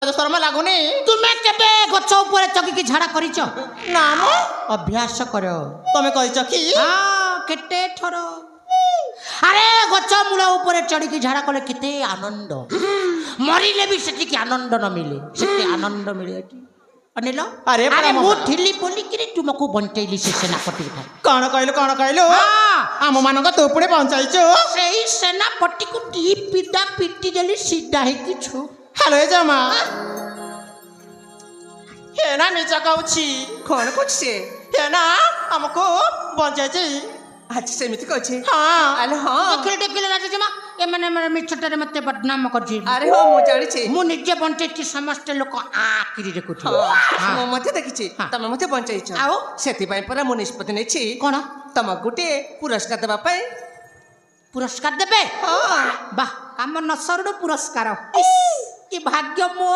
শরম লাগুনি তুমি কেবে গছ উপরে চকিকি ঝাড়া করিছ না মো অভ্যাস কর তুমি কইছ কি হ্যাঁ কেতে ঠর আরে গছ মূল উপরে চড়িকি ঝাড়া কলে কেতে আনন্দ মরিলে বি সেটিকি আনন্দ ন মিলে সেটি আনন্দ মিলে এটি অনিল আরে আরে পরম মু থিলি বলিকি তুমକୁ বঞ্চাইলি ସେ ସେନାପତି ଭାଇ କଣ କହିଲୁ ଆମ ମାନଙ୍କ ତୁ ପୁଣି ବଞ୍ଚାଇଛୁ ସେଇ ସେନାପତିକୁ ଟି ପିଟା ପିଟି ଦେଲି ସିଧା ହେଇକି ଛୁ ହ୍ୟାଲୋ ଜମା ହେନା ମିଛ କହୁଛି କଣ କହୁଛି ସେ ହେନା ଆମକୁ ବଞ୍ଚାଇଛି ଆଜି ସେମିତି କହୁଛି ହଁ ଆରେ ହଁ ଦେଖିଲେ ଦେଖିଲେ ରାଜଜମା ଏମାନେ ମିଛଟାରେ ମତେ ବଦନାମ କରିଛି ଆରେ ହଁ ମୁଁ ଜାଣିଛି ମୁଁ ନିଜେ ବଞ୍ଚେଇଛି ସମସ୍ତେ ଲୋକ ଆଖିରି ଦେଖୁଛି ମୁଁ ମଧ୍ୟ ଦେଖିଛି ତମେ ମୋତେ ବଞ୍ଚାଇଛ ଆଉ? ସେଥିପାଇଁ ପରା ମୁଁ ନିଷ୍ପତ୍ତି ନେଇଛି କଣ ତମକୁ ଗୋଟିଏ ପୁରସ୍କାର ଦେବା ପାଇଁ ପୁରସ୍କାର ଦେବେ ହଁ ବାহ ଆମ ନସରୁడు ପୁରସ୍କାର କି ଭାଗ୍ୟ ମୋ